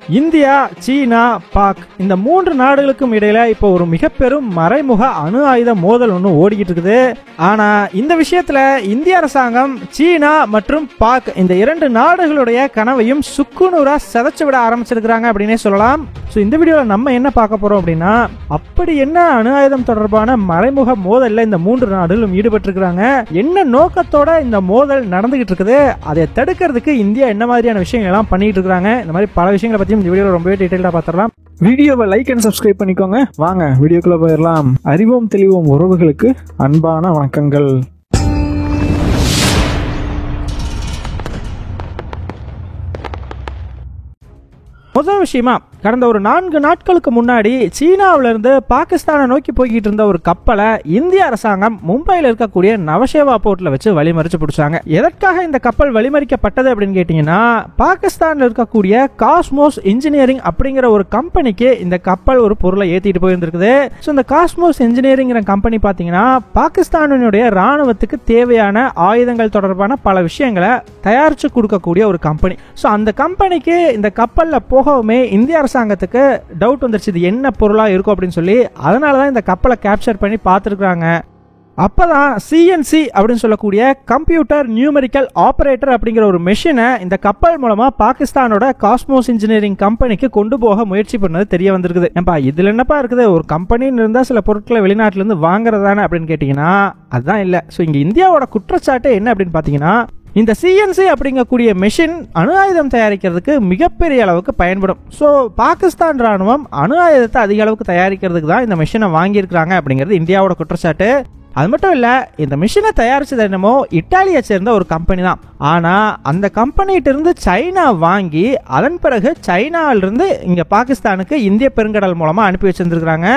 India, சீனா, பாக் இந்த 3 நாடுகளுக்கும் இடையில இப்போ ஒரு மிக பெரும் மறைமுக அணு ஆயுத மோதல் ஒன்று ஓடிக்கிட்டு இருக்குது. ஆனா இந்த விஷயத்துல இந்திய அரசாங்கம் சீனா மற்றும் பாக் இந்த 2 நாடுகளுடைய கனவையும் சுக்குநூறா சிதைச்சு விட ஆரம்பிச்சிருக்கிறாங்க அப்படின்னே சொல்லலாம். ஸோ இந்த வீடியோவில் நம்ம என்ன பார்க்க போறோம் அப்படின்னா, அப்படி என்ன அணு ஆயுதம் தொடர்பான மறைமுக மோதல்ல இந்த 3 நாடுகளும் ஈடுபட்டிருக்கிறாங்க, என்ன நோக்கத்தோட இந்த மோதல் நடந்துகிட்டு இருக்குது, அதை தடுக்கிறதுக்கு இந்தியா என்ன மாதிரியான விஷயங்கள் எல்லாம் பண்ணிட்டு இருக்காங்க, இந்த மாதிரி பல விஷயங்களை பத்தி இந்த வீடியோல ரொம்பவே டீடைலா பார்த்துடலாம். வீடியோவை லைக் அண்ட் சப்ஸ்கிரைப் பண்ணிக்கோங்க. வாங்க வீடியோக்குள்ள போயிடலாம். அறிவோம் தெளிவோம் உறவுகளுக்கு அன்பான வணக்கங்கள். முதல் விஷயமா, கடந்த ஒரு 4 நாட்களுக்கு முன்னாடி சீனாவிலிருந்து பாகிஸ்தானை நோக்கி போய்கிட்டு இருந்த ஒரு கப்பலை இந்திய அரசாங்கம் மும்பையில் இருக்கக்கூடிய நவசேவா போர்ட்ல வச்சு வழிமறிச்சு பிடிச்சாங்க. எதற்காக இந்த கப்பல் வழிமறிக்கப்பட்டது அப்படின்னு கேட்டீங்கன்னா, பாகிஸ்தானில் இருக்கக்கூடிய காஸ்மோஸ் இன்ஜினியரிங் அப்படிங்கிற ஒரு கம்பெனிக்கு இந்த கப்பல் ஒரு பொருளை ஏற்றிட்டு போயிருந்திருக்குது. ஸோ இந்த காஸ்மோஸ் இன்ஜினியரிங் கம்பெனி பார்த்தீங்கன்னா பாகிஸ்தானுடைய ராணுவத்துக்கு தேவையான ஆயுதங்கள் தொடர்பான பல விஷயங்களை தயாரிச்சு கொடுக்கக்கூடிய ஒரு கம்பெனி. ஸோ அந்த கம்பெனிக்கு இந்த கப்பலில் போகவுமே இந்திய அரசாங்கத்துக்கு டவுட் வந்துருச்சு, இது என்ன பொருளா இருக்கும் அப்படின்னு சொல்லி. அதனாலதான் இந்த கப்பலை கேப்சர் பண்ணி பார்த்துருக்காங்க. அப்பதான் சிஎன்சி அப்படின்னு சொல்லக்கூடிய கம்ப்யூட்டர் நியூமெரிக்கல் ஆபரேட்டர் அப்படிங்கிற ஒரு மெஷினை இந்த கப்பல் மூலமா பாகிஸ்தானோட காஸ்மோஸ் இன்ஜினியரிங் கம்பெனிக்கு கொண்டு போக முயற்சி பண்ணது தெரிய வந்திருக்குது. ஏன்பா இதுல என்னப்பா இருக்குது, ஒரு கம்பெனின்னு இருந்தா சில பொருட்களை வெளிநாட்டுல இருந்து வாங்குறதானே அப்படின்னு கேட்டீங்கன்னா அதுதான் இல்ல. ஸோ இங்க இந்தியாவோட குற்றச்சாட்டு என்ன அப்படின்னு பாத்தீங்கன்னா, இந்த சிஎன்சி அப்படிங்கக்கூடிய மெஷின் அணு ஆயுதம் தயாரிக்கிறதுக்கு மிகப்பெரிய அளவுக்கு பயன்படும். ஸோ பாகிஸ்தான் ராணுவம் அணு ஆயுதத்தை அதிக அளவுக்கு தயாரிக்கிறதுக்கு தான் இந்த மெஷினை வாங்கியிருக்கிறாங்க அப்படிங்கிறது இந்தியாவோட குற்றச்சாட்டு. அது மட்டும் இல்ல, இந்த மிஷினை தயாரிச்சது என்னமோ இத்தாலியை சேர்ந்த ஒரு கம்பெனி தான். ஆனா அந்த கம்பெனிகிட்ட இருந்து சைனா வாங்கி அதன் பிறகு சைனாவிலிருந்து இங்க பாகிஸ்தானுக்கு இந்திய பெருங்கடல் மூலமா அனுப்பி வச்சிருந்திருக்காங்க.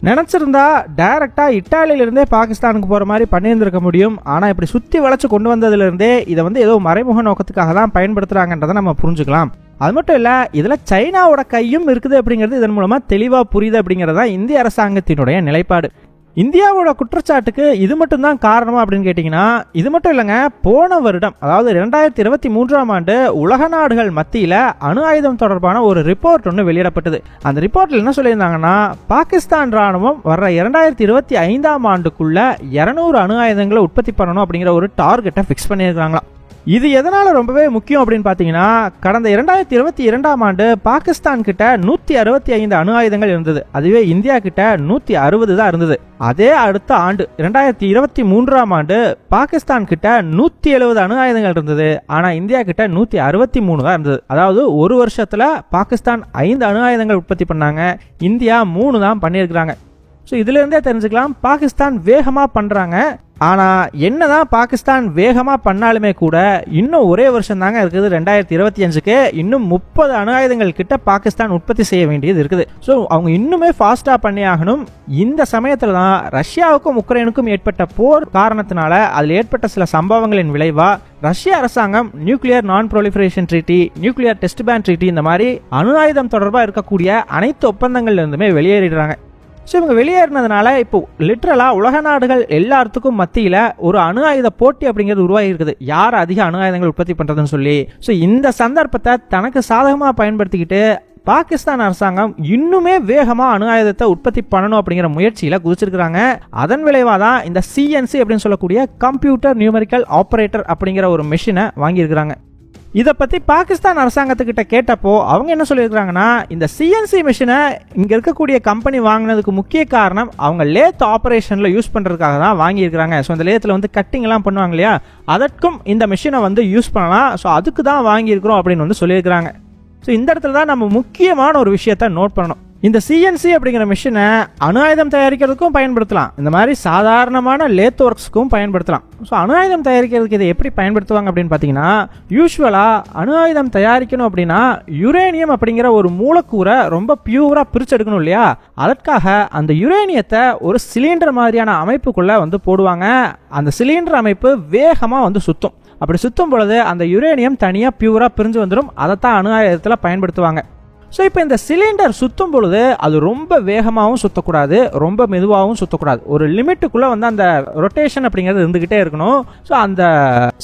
நினைச்சிருந்தா டைரக்டா இத்தாலியில இருந்தே பாகிஸ்தானுக்கு போற மாதிரி பண்ணியிருந்திருக்க முடியும். ஆனா இப்படி சுத்தி வளைச்சு கொண்டு வந்ததுல இருந்தே இதை ஏதோ மறைமுக நோக்கத்துக்காக தான் பயன்படுத்துறாங்கன்றதை நம்ம புரிஞ்சுக்கலாம். அது மட்டும் இல்ல, இதுல சைனாவோட கையும் இருக்குது அப்படிங்கிறது இதன் மூலமா தெளிவா புரியுது அப்படிங்கறதா இந்திய அரசாங்கத்தினுடைய நிலைப்பாடு. இந்தியாவோட குற்றச்சாட்டுக்கு இது மட்டும் தான் காரணமா அப்படின்னு கேட்டீங்கன்னா, இது மட்டும் இல்லைங்க. போன வருடம், அதாவது 2023ஆம் ஆண்டு உலக நாடுகள் மத்தியில அணு ஆயுதம் தொடர்பான ஒரு ரிப்போர்ட் ஒன்று வெளியிடப்பட்டது. அந்த ரிப்போர்ட்ல என்ன சொல்லியிருந்தாங்கன்னா, பாகிஸ்தான் ராணுவம் வர்ற 2025ஆம் ஆண்டுக்குள்ள 200 அணு ஆயுதங்களை உற்பத்தி பண்ணணும் அப்படிங்கிற ஒரு டார்கெட்டை பிக்ஸ் பண்ணியிருக்காங்களாம். இது எதனால ரொம்பவே முக்கியம் அப்படின்னு பாத்தீங்கன்னா, கடந்த 2022ஆம் ஆண்டு பாகிஸ்தான் கிட்ட 165 அணு ஆயுதங்கள் இருந்தது. அதுவே இந்தியா கிட்ட 160 தான் இருந்தது. அதே அடுத்த ஆண்டு 2023ஆம் ஆண்டு பாகிஸ்தான் கிட்ட 170 அணு ஆயுதங்கள் இருந்தது. ஆனா இந்தியா கிட்ட 163 தான் இருந்தது. அதாவது ஒரு வருஷத்துல பாகிஸ்தான் 5 அணு ஆயுதங்கள் உற்பத்தி பண்ணாங்க, இந்தியா 3 தான் பண்ணியிருக்கிறாங்க. ஸோ இதுல இருந்தே தெரிஞ்சுக்கலாம் பாகிஸ்தான் வேகமா பண்றாங்க. ஆனா என்னதான் பாகிஸ்தான் வேகமா பண்ணாலுமே கூட இன்னும் ஒரே வருஷம் தாங்க இருக்குது 2025க்கு. இன்னும் 30 அணு ஆயுதங்கள் கிட்ட பாகிஸ்தான் உற்பத்தி செய்ய வேண்டியது இருக்குது. ஸோ அவங்க இன்னுமே ஃபாஸ்டா பண்ணி ஆகணும். இந்த சமயத்துல தான் ரஷ்யாவுக்கும் உக்ரைனுக்கும் ஏற்பட்ட போர் காரணத்தினால அதில் ஏற்பட்ட சில சம்பவங்களின் விளைவா ரஷ்ய அரசாங்கம் nuclear non proliferation treaty, nuclear test ban treaty, இந்த மாதிரி அணு ஆயுதம் தொடர்பா இருக்கக்கூடிய அனைத்து ஒப்பந்தங்கள்ல இருந்துமே வெளியேறிடுறாங்க. ஸோ இவங்க வெளியேறினதுனால இப்போ லிட்டரலா உலக நாடுகள் எல்லாத்துக்கும் மத்தியில ஒரு அணு ஆயுத போட்டி அப்படிங்கிறது உருவாகி இருக்குது, யார் அதிக அணு ஆயுதங்கள் உற்பத்தி பண்றதுன்னு சொல்லி. ஸோ இந்த சந்தர்ப்பத்தை தனக்கு சாதகமா பயன்படுத்திக்கிட்டு பாகிஸ்தான் அரசாங்கம் இன்னுமே வேகமா அணு ஆயுதத்தை உற்பத்தி பண்ணணும் அப்படிங்கிற முயற்சியில குதிச்சிருக்காங்க. அதன் விளைவாதான் இந்த சிஎன்சி அப்படின்னு சொல்லக்கூடிய கம்ப்யூட்டர் நியூமெரிக்கல் ஆபரேட்டர் அப்படிங்கிற ஒரு மெஷினை வாங்கியிருக்கிறாங்க. இதை பத்தி பாகிஸ்தான் அரசாங்கத்துக்கிட்ட கேட்டப்போ அவங்க என்ன சொல்லியிருக்காங்கன்னா, இந்த சிஎன்சி மிஷினை இங்க இருக்கக்கூடிய கம்பெனி வாங்கினதுக்கு முக்கிய காரணம் அவங்க லேத் ஆபரேஷன்ல யூஸ் பண்றதுக்காக தான் வாங்கியிருக்காங்க. ஸோ இந்த லேத்துல கட்டிங் எல்லாம் பண்ணுவாங்க இல்லையா, அதற்கும் இந்த மிஷினை யூஸ் பண்ணலாம். ஸோ அதுக்கு தான் வாங்கியிருக்கிறோம் அப்படின்னு சொல்லியிருக்காங்க. ஸோ இந்த இடத்துல தான் நம்ம முக்கியமான ஒரு விஷயத்த நோட் பண்ணணும். இந்த சிஎன்சி அப்படிங்கிற மிஷினை அணு ஆயுதம் தயாரிக்கிறதுக்கும் பயன்படுத்தலாம், இந்த மாதிரி சாதாரணமான லேத் ஒர்க்ஸ்க்கும் பயன்படுத்தலாம். ஸோ அணு ஆயுதம் தயாரிக்கிறதுக்கு இதை எப்படி பயன்படுத்துவாங்க அப்படின்னு பார்த்தீங்கன்னா, யூஸ்வலா அணு ஆயுதம் தயாரிக்கணும் அப்படின்னா யுரேனியம் அப்படிங்கிற ஒரு மூலக்கூறை ரொம்ப பியூரா பிரிச்செடுக்கணும் இல்லையா, அதற்காக அந்த யுரேனியத்தை ஒரு சிலிண்டர் மாதிரியான அமைப்புக்குள்ள போடுவாங்க. அந்த சிலிண்டர் அமைப்பு வேகமா சுத்தும். அப்படி சுத்தும் பொழுது அந்த யுரேனியம் தனியா பியூரா பிரிஞ்சு வந்துடும். அதைத்தான் அணு ஆயுதத்தில் பயன்படுத்துவாங்க. ஸோ இப்போ இந்த சிலிண்டர் சுற்றும் பொழுது அது ரொம்ப வேகமாகவும் சுற்றக்கூடாது, ரொம்ப மெதுவாகவும் சுற்றக்கூடாது. ஒரு லிமிட்டுக்குள்ளே வந்து அந்த ரொட்டேஷன் அப்படிங்கிறது இருந்துக்கிட்டே இருக்கணும். ஸோ அந்த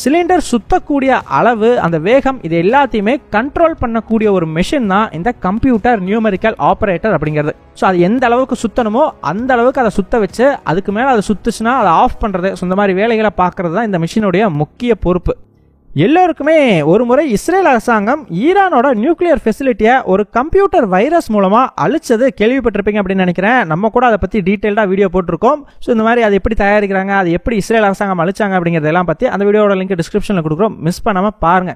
சிலிண்டர் சுற்றக்கூடிய அளவு, அந்த வேகம், இது எல்லாத்தையுமே கண்ட்ரோல் பண்ணக்கூடிய ஒரு மெஷின் தான் இந்த கம்ப்யூட்டர் நியூமெரிக்கல் ஆப்ரேட்டர் அப்படிங்கிறது. ஸோ அது எந்த அளவுக்கு சுற்றணுமோ அந்த அளவுக்கு அதை சுற்ற வச்சு அதுக்கு மேலே அதை சுற்றுச்சுன்னா அதை ஆஃப் பண்ணுறது, ஸோ இந்த மாதிரி வேலைகளை பார்க்கறது தான் இந்த மிஷினுடைய முக்கிய பொறுப்பு. எல்லோருக்குமே ஒரு முறை இஸ்ரேல் அரசாங்கம் ஈரானோட நியூக்ளியர் ஃபெசிலிட்டியை ஒரு கம்ப்யூட்டர் வைரஸ் மூலமா அழிச்சது கேள்விப்பட்டிருப்பீங்க அப்படின்னு நினைக்கிறேன். நம்ம கூட அதை பத்தி டீடைல்டா வீடியோ போட்டிருக்கோம். ஸோ இந்த மாதிரி அது எப்படி தயாரிக்கிறாங்க, அது எப்படி இஸ்ரேல் அரசாங்கம் அழிச்சாங்க அப்படிங்கிறதெல்லாம் பத்தி அந்த வீடியோட லிங்க் டிஸ்கிரிப்ஷன்ல கொடுக்குறோம், மிஸ் பண்ணாம பாருங்க.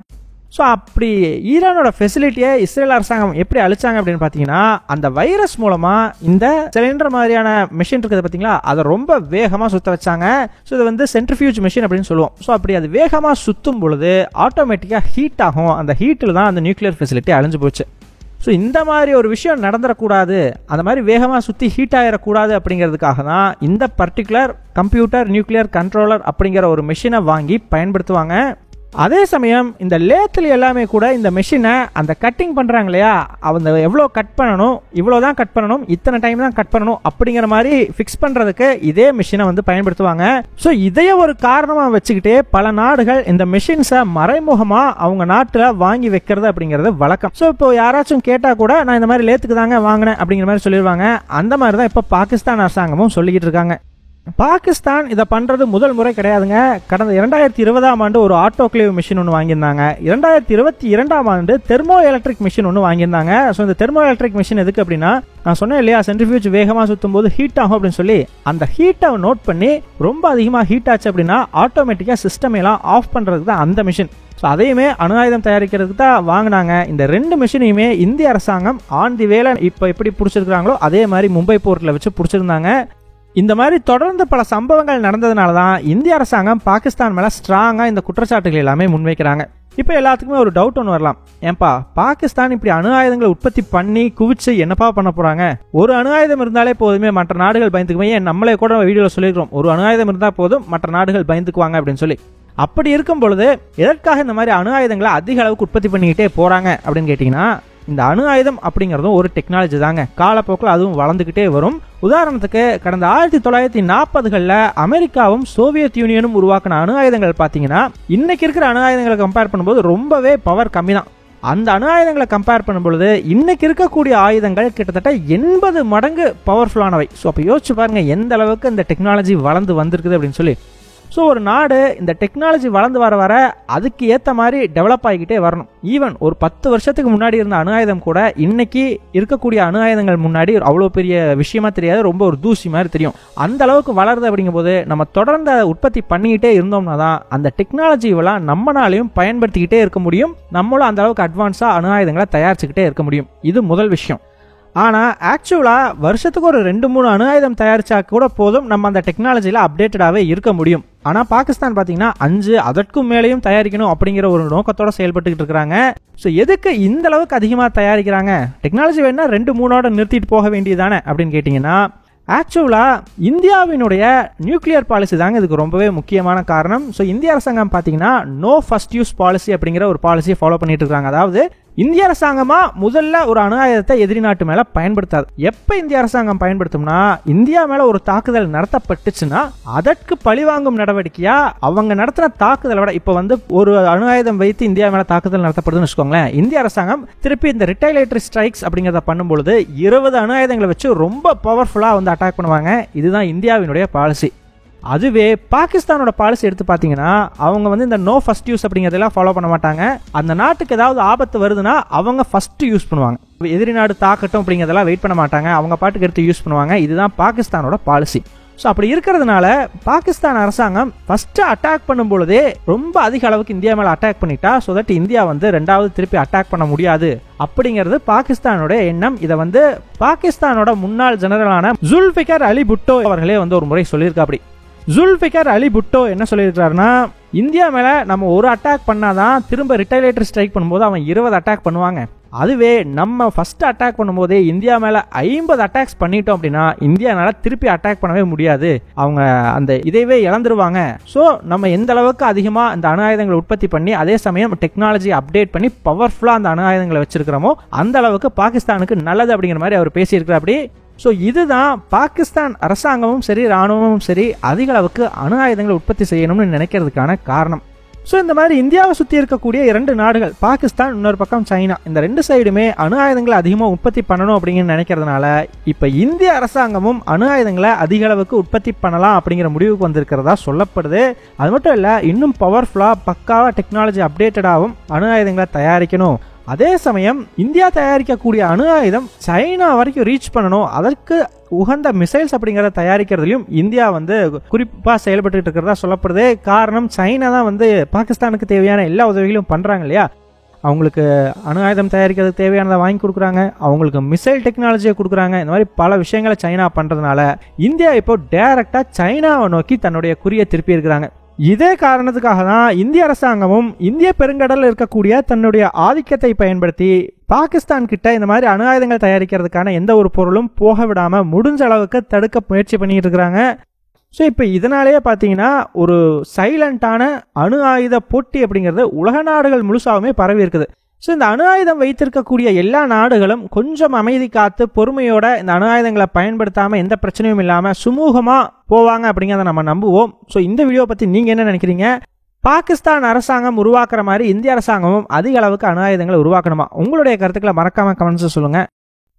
ஸோ அப்படி ஈரானோட ஃபெசிலிட்டியை இஸ்ரேல் அரசாங்கம் எப்படி அழிச்சாங்க அப்படின்னு பார்த்தீங்கன்னா, அந்த வைரஸ் மூலமாக இந்த சிலிண்டர் மாதிரியான மிஷின் இருக்குது பார்த்தீங்களா, அதை ரொம்ப வேகமாக சுற்ற வச்சாங்க. ஸோ இது வந்து சென்ட்ரிஃபியூஜ் மிஷின் அப்படின்னு சொல்லுவோம். ஸோ அப்படி அது வேகமாக சுற்றும் பொழுது ஆட்டோமேட்டிக்காக ஹீட் ஆகும். அந்த ஹீட்டில் தான் அந்த நியூக்ளியர் ஃபெசிலிட்டி அழிஞ்சு போச்சு. ஸோ இந்த மாதிரி ஒரு விஷயம் நடந்துடக்கூடாது, அந்த மாதிரி வேகமாக சுற்றி ஹீட் ஆகிடக்கூடாது அப்படிங்கிறதுக்காக தான் இந்த பர்டிகுலர் கம்ப்யூட்டர் நியூக்ளியர் கண்ட்ரோலர் அப்படிங்கிற ஒரு மிஷினை வாங்கி பயன்படுத்துவாங்க. அதே சமயம் இந்த லேத்தில் எல்லாமே கூட இந்த மெஷினை அந்த கட்டிங் பண்ணுறாங்க இல்லையா, அவங்க எவ்வளோ கட் பண்ணணும், இவ்வளோ தான் கட் பண்ணணும், இத்தனை டைம் தான் கட் பண்ணணும் அப்படிங்கிற மாதிரி ஃபிக்ஸ் பண்ணுறதுக்கு இதே மிஷினை வந்து பயன்படுத்துவாங்க. ஸோ இதையே ஒரு காரணமாக வச்சுக்கிட்டே பல நாடுகள் இந்த மிஷின்ஸை மறைமுகமாக அவங்க நாட்டில் வாங்கி வைக்கிறது அப்படிங்கிறது வழக்கம். ஸோ இப்போ யாராச்சும் கேட்டால் கூட நான் இந்த மாதிரி லேத்துக்கு தாங்க வாங்கினேன் அப்படிங்கிற மாதிரி சொல்லிடுவாங்க. அந்த மாதிரி தான் இப்போ பாகிஸ்தான் அரசாங்கமும் சொல்லிக்கிட்டு இருக்காங்க. பாகிஸ்தான் இதை பண்றது முதல் முறை கிடையாதுங்க. கடந்த 2020ஆம் ஆண்டு ஒரு ஆட்டோக்ளேவ் மிஷின் ஒன்று வாங்கியிருந்தாங்க. 2022ஆம் ஆண்டு தெர்மோ எலக்ட்ரிக் மிஷின் ஒன்று வாங்கியிருந்தாங்க. ஸோ இந்த தெர்மோ எலக்ட்ரிக் மிஷின் எதுக்கு அப்படின்னா, நான் சொன்னேன் இல்லையா, சென்ட்ரிஃபியூஜ் வேகமாக சுற்றும் போது ஹீட் ஆகும் அப்படின்னு சொல்லி, அந்த ஹீட்டை நோட் பண்ணி ரொம்ப அதிகமாக ஹீட் ஆச்சு அப்படின்னா ஆட்டோமேட்டிக்காக சிஸ்டம் எல்லாம் ஆஃப் பண்ணுறதுக்கு தான் அந்த மிஷின். ஸோ அதையுமே அணு ஆயுதம் தயாரிக்கிறதுக்கு தான் வாங்கினாங்க. இந்த 2 மிஷினையுமே இந்திய அரசாங்கம் ஆன் தி வேலை இப்போ எப்படி பிடிச்சிருக்கிறாங்களோ அதே மாதிரி மும்பை போர்ட்டில் வச்சு பிடிச்சிருந்தாங்க. இந்த மாதிரி தொடர்ந்து பல சம்பவங்கள் நடந்ததுனால தான் இந்திய அரசாங்கம் பாகிஸ்தான் மேலே ஸ்ட்ராங்காக இந்த குற்றச்சாட்டுகள் எல்லாமே முன்வைக்கிறாங்க. இப்போ எல்லாத்துக்குமே ஒரு டவுட் ஒன்று வரலாம், ஏன்பா பாகிஸ்தான் இப்படி அணு ஆயுதங்களை உற்பத்தி பண்ணி குவிச்சு என்னப்பா பண்ண போறாங்க? ஒரு அணு ஆயுதம் இருந்தாலே போதுமே, மற்ற நாடுகள் பயந்துக்குமே. நம்மளே கூட வீடியோவில் சொல்லியிருக்கிறோம், ஒரு அணு ஆயுதம் இருந்தால் போதும் மற்ற நாடுகள் பயந்துக்குவாங்க அப்படின்னு சொல்லி. அப்படி இருக்கும் பொழுது எதற்காக இந்த மாதிரி அணு ஆயுதங்களை அதிக அளவுக்கு உற்பத்தி பண்ணிக்கிட்டே போறாங்க அப்படின்னு கேட்டீங்கன்னா, இந்த அணு ஆயுதம் அப்படிங்கிறதும் ஒரு டெக்னாலஜி தாங்க. காலப்போக்கில் அதுவும் வளர்ந்துக்கிட்டே வரும். உதாரணத்துக்கு கடந்த 1940களில் அமெரிக்காவும் சோவியத் யூனியனும் உருவாக்கின அணு ஆயுதங்கள் பார்த்தீங்கன்னா இன்னைக்கு இருக்கிற அணு ஆயுதங்களை கம்பேர் பண்ணும்போது ரொம்பவே பவர் கம்மி தான். அந்த அணு ஆயுதங்களை கம்பேர் பண்ணும்பொழுது இன்னைக்கு இருக்கக்கூடிய ஆயுதங்கள் கிட்டத்தட்ட 80 மடங்கு பவர்ஃபுல்லானவை. ஸோ அப்போ யோசிச்சு பாருங்க எந்த அளவுக்கு இந்த டெக்னாலஜி வளர்ந்து வந்திருக்குது அப்படின்னு சொல்லி. ஸோ ஒரு நாடு இந்த டெக்னாலஜி வளர்ந்து வர வர அதுக்கு ஏற்ற மாதிரி டெவலப் ஆகிக்கிட்டே வரணும். ஈவன் ஒரு 10 வருஷத்துக்கு முன்னாடி இருந்த அணு ஆயுதம் கூட இன்னைக்கு இருக்கக்கூடிய அணு ஆயுதங்கள் முன்னாடி அவ்வளோ பெரிய விஷயமா தெரியாது, ரொம்ப ஒரு தூசி மாதிரி தெரியும். அந்த அளவுக்கு வளருது அப்படிங்கும் போது நம்ம தொடர்ந்து உற்பத்தி பண்ணிக்கிட்டே இருந்தோம்னா தான் அந்த டெக்னாலஜிவெல்லாம் நம்மளாலையும் பயன்படுத்திக்கிட்டே இருக்க முடியும். நம்மளும் அந்த அளவுக்கு அட்வான்ஸாக அணு ஆயுதங்களை தயாரிச்சுக்கிட்டே இருக்க முடியும். இது முதல் விஷயம். ஆனால் ஆக்சுவலாக வருஷத்துக்கு ஒரு 2-3 அணு ஆயுதம் தயாரிச்சா கூட போதும், நம்ம அந்த டெக்னாலஜியில் அப்டேட்டடாகவே இருக்க முடியும். ஆனால் பாகிஸ்தான் பார்த்தீங்கன்னா 5 அதற்கும் மேலேயும் தயாரிக்கணும் அப்படிங்கிற ஒரு நோக்கத்தோட செயல்பட்டுக்கிட்டு இருக்கிறாங்க. ஸோ எதுக்கு இந்த அளவுக்கு அதிகமாக தயாரிக்கிறாங்க? டெக்னாலஜி வேணா 2-3ஓட நிறுத்திட்டு போக வேண்டியதானே அப்படின்னு கேட்டிங்கன்னா, ஆக்சுவலாக இந்தியாவினுடைய நியூக்ளியர் பாலிசி தாங்க இதுக்கு ரொம்பவே முக்கியமான காரணம். ஸோ இந்திய அரசாங்கம் பார்த்தீங்கன்னா நோ ஃபர்ஸ்ட் யூஸ் பாலிசி அப்படிங்கிற ஒரு பாலிசியை ஃபாலோ பண்ணிட்டு இருக்காங்க. அதாவது இந்திய அரசாங்கமா முதல்ல ஒரு அணு ஆயுதத்தை எதிரி நாட்டு மேல பயன்படுத்தாது. எப்ப இந்திய அரசாங்கம் பயன்படுத்தும்னா, இந்தியா மேல ஒரு தாக்குதல் நடத்தப்பட்டுச்சுன்னா அதற்கு பழிவாங்கும் நடவடிக்கையா அவங்க நடத்தின தாக்குதலை விட இப்ப வந்து ஒரு அணு ஆயுதம் வைத்து இந்தியா மேல தாக்குதல் நடத்தப்படுதுன்னு வச்சுக்கோங்களேன், இந்திய அரசாங்கம் திருப்பி இந்த ரிட்டைலேட்டரி ஸ்ட்ரைக்ஸ் அப்படிங்கிறத பண்ணும்பொழுது 20 அணு ஆயுதங்களை வச்சு ரொம்ப பவர்ஃபுல்லா வந்து அட்டாக் பண்ணுவாங்க. இதுதான் இந்தியாவினுடைய பாலிசி. அதுவே பாகிஸ்தானோட பாலிசி எடுத்து பார்த்தீங்கன்னா, அவங்க வந்து இந்த நோ ஃபர்ஸ்ட் யூஸ் அப்படிங்கிறதெல்லாம் ஃபாலோ பண்ண மாட்டாங்க. அந்த நாட்டுக்கு ஏதாவது ஆபத்து வருதுன்னா அவங்க ஃபர்ஸ்ட் யூஸ் பண்ணுவாங்க. எதிரி நாடு தாக்கட்டும் அப்படிங்கிறதெல்லாம் வெயிட் பண்ண மாட்டாங்க, அவங்க பாட்டுக்கு எடுத்து யூஸ் பண்ணுவாங்க. இதுதான் பாகிஸ்தானோட பாலிசி. ஸோ அப்படி இருக்கிறதுனால பாகிஸ்தான் அரசாங்கம் ஃபர்ஸ்ட் அட்டாக் பண்ணும் பொழுதே ரொம்ப அதிக அளவுக்கு இந்தியா மேலே அட்டாக் பண்ணிட்டா, ஸோ தட் இந்தியா வந்து 2வது திருப்பி அட்டாக் பண்ண முடியாது அப்படிங்கிறது பாகிஸ்தானோட எண்ணம். இதை வந்து பாகிஸ்தானோட முன்னாள் ஜெனரலான ஜுல்ஃபிகர் அலி புட்டோ அவர்களே வந்து ஒரு முறை சொல்லியிருக்கா. அப்படி ஜுல்ஃபிகர் அலி புட்டோ என்ன சொல்லியிருக்காருன்னா, இந்தியா மேல நம்ம ஒரு அட்டாக் பண்ணாதான் திரும்ப ரிட்டைலேட்டரி ஸ்ட்ரைக் பண்ணும்போது அவன் 20 அட்டாக் பண்ணுவாங்க. அதுவே நம்ம ஃபர்ஸ்ட் அட்டாக் பண்ணும்போதே இந்தியா மேல 50 அட்டாக்ஸ் பண்ணிட்டோம் அப்படின்னா இந்தியானால திருப்பி அட்டாக் பண்ணவே முடியாது, அவங்க அந்த இதைவே இழந்துருவாங்க. ஸோ நம்ம எந்த அளவுக்கு அதிகமா இந்த அணு ஆயுதங்களை உற்பத்தி பண்ணி அதே சமயம் டெக்னாலஜி அப்டேட் பண்ணி பவர்ஃபுல்லா அந்த அணு ஆயுதங்களை வச்சிருக்கிறோமோ அந்த அளவுக்கு பாகிஸ்தானுக்கு நல்லது அப்படிங்கிற மாதிரி அவர் பேசியிருக்கிறார். அப்படி ஸோ இதுதான் பாகிஸ்தான் அரசாங்கமும் சரி ராணுவமும் சரி அதிக அளவுக்கு அணு ஆயுதங்களை உற்பத்தி செய்யணும்னு நினைக்கிறதுக்கான காரணம். ஸோ இந்த மாதிரி இந்தியாவை சுற்றி இருக்கக்கூடிய 2 நாடுகள் பாகிஸ்தான், இன்னொரு பக்கம் சைனா, இந்த 2 சைடுமே அணு ஆயுதங்களை அதிகமாக உற்பத்தி பண்ணணும் அப்படின்னு நினைக்கிறதுனால இப்போ இந்திய அரசாங்கமும் அணு ஆயுதங்களை அதிக அளவுக்கு உற்பத்தி பண்ணலாம் அப்படிங்கிற முடிவுக்கு வந்திருக்கிறதா சொல்லப்படுது. அது மட்டும் இல்லை, இன்னும் பவர்ஃபுல்லாக பக்காவாக டெக்னாலஜி அப்டேட்டடாகவும் அணு ஆயுதங்களை தயாரிக்கணும். அதே சமயம் இந்தியா தயாரிக்கக்கூடிய அணு ஆயுதம் சைனா வரைக்கும் ரீச் பண்ணணும், அதற்கு உகந்த மிசைல்ஸ் அப்படிங்கிறத தயாரிக்கிறதுலையும் இந்தியா குறிப்பாக செயல்பட்டு இருக்கிறதா சொல்லப்படுது. காரணம், சைனா தான் பாகிஸ்தானுக்கு தேவையான எல்லா உதவிகளும் பண்றாங்க இல்லையா. அவங்களுக்கு அணு ஆயுதம் தயாரிக்கிறதுக்கு தேவையானதை வாங்கி கொடுக்குறாங்க, அவங்களுக்கு மிசைல் டெக்னாலஜியை கொடுக்குறாங்க. இந்த மாதிரி பல விஷயங்களை சைனா பண்றதுனால இந்தியா இப்போ டைரக்டா சைனாவை நோக்கி தன்னுடைய குறியை திருப்பி இருக்கிறாங்க. இதே காரணத்துக்காக தான் இந்திய அரசாங்கமும் இந்திய பெருங்கடலில் இருக்கக்கூடிய தன்னுடைய ஆதிக்கத்தை பயன்படுத்தி பாகிஸ்தான் கிட்ட இந்த மாதிரி அணு ஆயுதங்கள் தயாரிக்கிறதுக்கான எந்த ஒரு பொருளும் போக விடாம முடிஞ்ச அளவுக்கு தடுக்க முயற்சி பண்ணிட்டு இருக்கிறாங்க. ஸோ இப்போ இதனாலேயே பார்த்தீங்கன்னா ஒரு சைலண்டான அணு ஆயுத போட்டி அப்படிங்கிறது உலக நாடுகள் முழுசாவுமே பரவி இருக்குது. ஸோ இந்த அணு ஆயுதம் வைத்திருக்கக்கூடிய எல்லா நாடுகளும் கொஞ்சம் அமைதி காத்து பொறுமையோட இந்த அணு ஆயுதங்களை பயன்படுத்தாமல் எந்த பிரச்சனையும் இல்லாமல் சுமூகமாக போவாங்க அப்படிங்கிறத நம்ம நம்புவோம். ஸோ இந்த வீடியோ பற்றி நீங்கள் என்ன நினைக்கிறீங்க? பாகிஸ்தான் அரசாங்கம் உருவாக்குற மாதிரி இந்திய அரசாங்கமும் அதிக அளவுக்கு அணு ஆயுதங்களை உருவாக்கணுமா? உங்களுடைய கருத்துக்களை மறக்காம கமெண்ட்ஸ் சொல்லுங்க.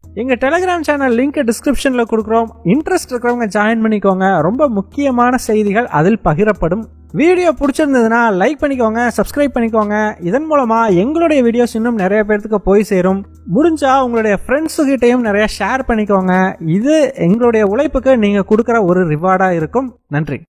எங்க டெலிகிராம் சேனல் லிங்க் டிஸ்கிரிப்ஷன்ல கொடுக்குறோம், இன்ட்ரெஸ்ட் இருக்கிறவங்க ஜாயின் பண்ணிக்கோங்க. ரொம்ப முக்கியமான செய்திகள் அதில் பகிரப்படும். வீடியோ பிடிச்சிருந்ததுன்னா லைக் பண்ணிக்கோங்க, சப்ஸ்கிரைப் பண்ணிக்கோங்க. இதன் மூலமா எங்களுடைய வீடியோஸ் இன்னும் நிறைய பேருக்கு போய் சேரும். முடிஞ்சா உங்களுடைய ஃப்ரெண்ட்ஸு கிட்டையும் நிறைய ஷேர் பண்ணிக்கோங்க. இது எங்களுடைய உழைப்புக்கு நீங்க கொடுக்குற ஒரு ரிவார்டா இருக்கும். நன்றி.